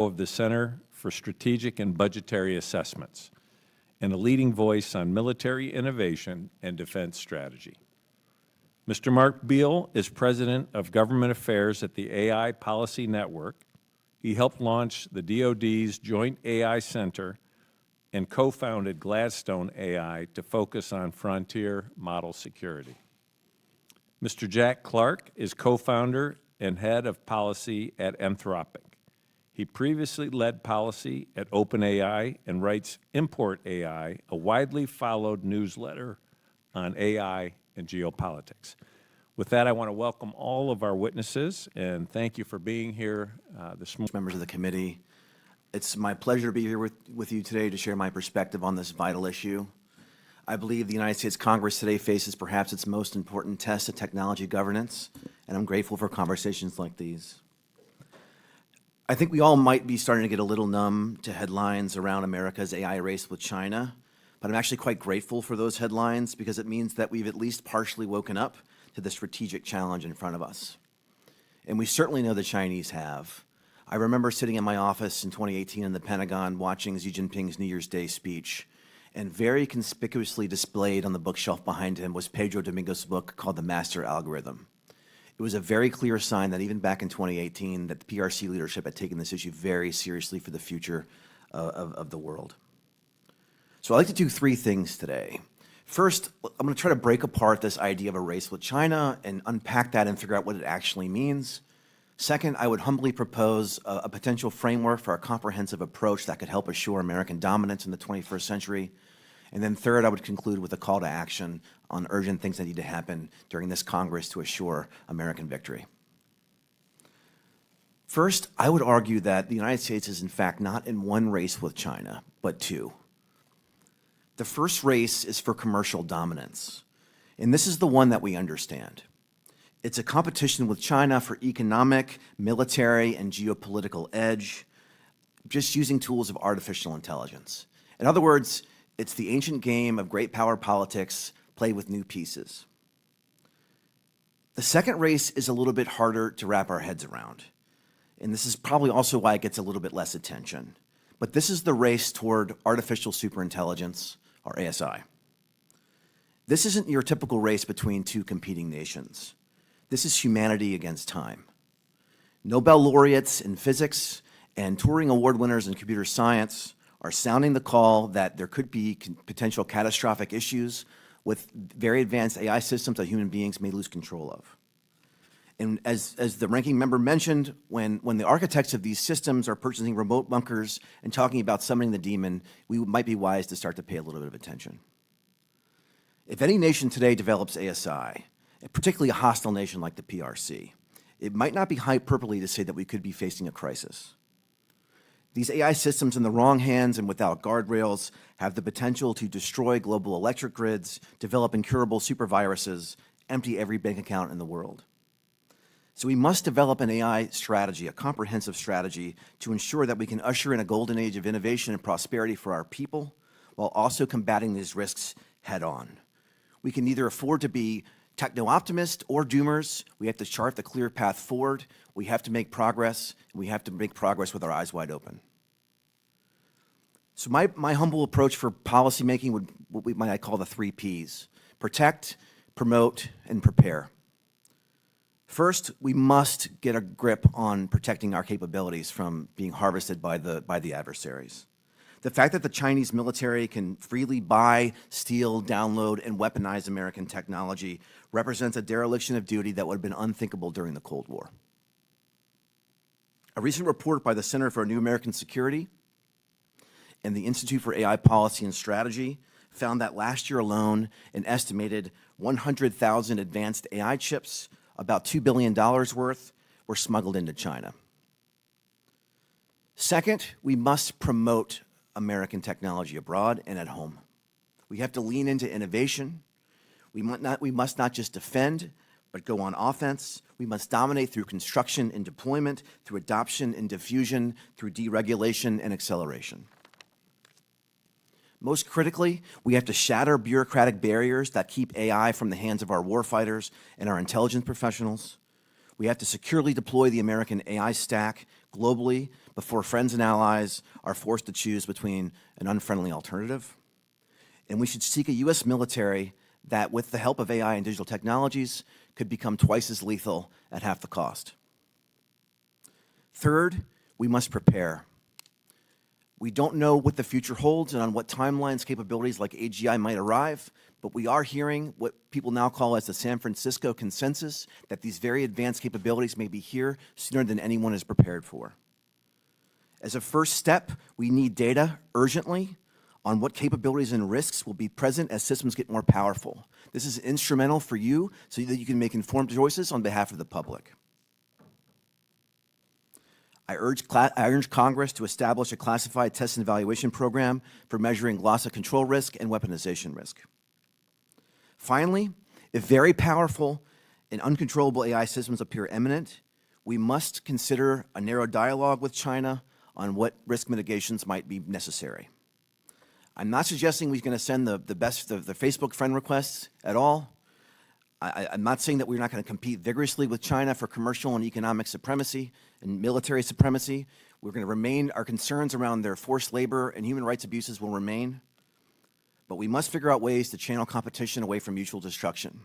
of the Center for Strategic and Budgetary Assessments, and a leading voice on military innovation and defense strategy. Mr. Mark Beall is President of Government Affairs at the AI Policy Network. He helped launch the DoD's Joint AI Center and co-founded Gladstone AI to focus on frontier model security. Mr. Jack Clark is co-founder and head of policy at Anthropic. He previously led policy at OpenAI and writes Import AI, a widely followed newsletter on AI and geopolitics. With that, I want to welcome all of our witnesses and thank you for being here this morning. Members of the committee, it's my pleasure to be here with you today to share my perspective on this vital issue. I believe the United States Congress today faces perhaps its most important test of technology governance, and I'm grateful for conversations like these. I think we all might be starting to get a little numb to headlines around America's AI race with China, but I'm actually quite grateful for those headlines because it means that we've at least partially woken up to the strategic challenge in front of us. And we certainly know the Chinese have. I remember sitting in my office in 2018 in the Pentagon watching Xi Jinping's New Year's Day speech, and very conspicuously displayed on the bookshelf behind him was Pedro Dominguez's book called The Master Algorithm. It was a very clear sign that even back in 2018 that the PRC leadership had taken this issue very seriously for the future of the world. So I'd like to do three things today. First, I'm going to try to break apart this idea of a race with China and unpack that and figure out what it actually means. Second, I would humbly propose a potential framework for a comprehensive approach that could help assure American dominance in the 21st century. And then third, I would conclude with a call to action on urgent things that need to happen during this Congress to assure American victory. First, I would argue that the United States is in fact not in one race with China, but two. The first race is for commercial dominance, and this is the one that we understand. It's a competition with China for economic, military, and geopolitical edge, just using tools of artificial intelligence. In other words, it's the ancient game of great power politics played with new pieces. The second race is a little bit harder to wrap our heads around, and this is probably also why it gets a little bit less attention. But this is the race toward artificial superintelligence, or ASI. This isn't your typical race between two competing nations. This is humanity against time. Nobel laureates in physics and Turing Award winners in computer science are sounding the call that there could be potential catastrophic issues with very advanced AI systems that human beings may lose control of. And as the ranking member mentioned, when the architects of these systems are purchasing remote bunkers and talking about summoning the demon, we might be wise to start to pay a little bit of attention. If any nation today develops ASI, particularly a hostile nation like the PRC, it might not be hyperbole to say that we could be facing a crisis. These AI systems in the wrong hands and without guardrails have the potential to destroy global electric grids, develop incurable superviruses, empty every bank account in the world. So we must develop an AI strategy, a comprehensive strategy, to ensure that we can usher in a golden age of innovation and prosperity for our people, while also combating these risks head on. We can neither afford to be techno-optimists or doomers. We have to chart the clear path forward. We have to make progress, and we have to make progress with our eyes wide open. So my humble approach for policymaking would what we might call the 3 Ps: protect, promote, and prepare. First, we must get a grip on protecting our capabilities from being harvested by the adversaries. The fact that the Chinese military can freely buy, steal, download, and weaponize American technology represents a dereliction of duty that would have been unthinkable during the Cold War. A recent report by the Center for New American Security and the Institute for AI Policy and Strategy found that last year alone, an estimated 100,000 advanced AI chips, about $2 billion worth, were smuggled into China. Second, we must promote American technology abroad and at home. We have to lean into innovation. We must not just defend, but go on offense. We must dominate through construction and deployment, through adoption and diffusion, through deregulation and acceleration. Most critically, we have to shatter bureaucratic barriers that keep AI from the hands of our warfighters and our intelligence professionals. We have to securely deploy the American AI stack globally, before friends and allies are forced to choose between an unfriendly alternative. And we should seek a U.S. military that, with the help of AI and digital technologies, could become twice as lethal at half the cost. Third, we must prepare. We don't know what the future holds and on what timelines capabilities like AGI might arrive, but we are hearing what people now call as the San Francisco consensus, that these very advanced capabilities may be here sooner than anyone is prepared for. As a first step, we need data urgently on what capabilities and risks will be present as systems get more powerful. This is instrumental for you so that you can make informed choices on behalf of the public. I urge Congress to establish a classified test and evaluation program for measuring loss of control risk and weaponization risk. Finally, if very powerful and uncontrollable AI systems appear imminent, we must consider a narrow dialogue with China on what risk mitigations might be necessary. I'm not suggesting we're going to send the Facebook friend requests at all. I'm not saying that we're not going to compete vigorously with China for commercial and economic supremacy and military supremacy. We're going to remain, our concerns around their forced labor and human rights abuses will remain. But we must figure out ways to channel competition away from mutual destruction.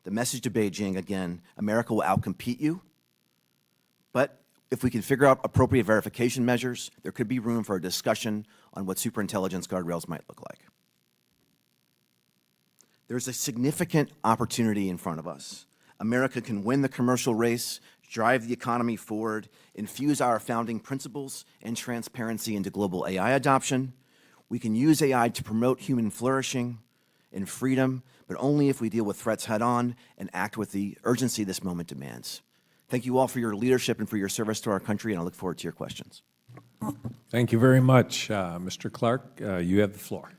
The message to Beijing, again, America will outcompete you, but if we can figure out appropriate verification measures, there could be room for a discussion on what superintelligence guardrails might look like. There's a significant opportunity in front of us. America can win the commercial race, drive the economy forward, infuse our founding principles and transparency into global AI adoption. We can use AI to promote human flourishing and freedom, but only if we deal with threats head-on and act with the urgency this moment demands. Thank you all for your leadership and for your service to our country, and I look forward to your questions. Thank you very much, Mr. Clark. You have the floor.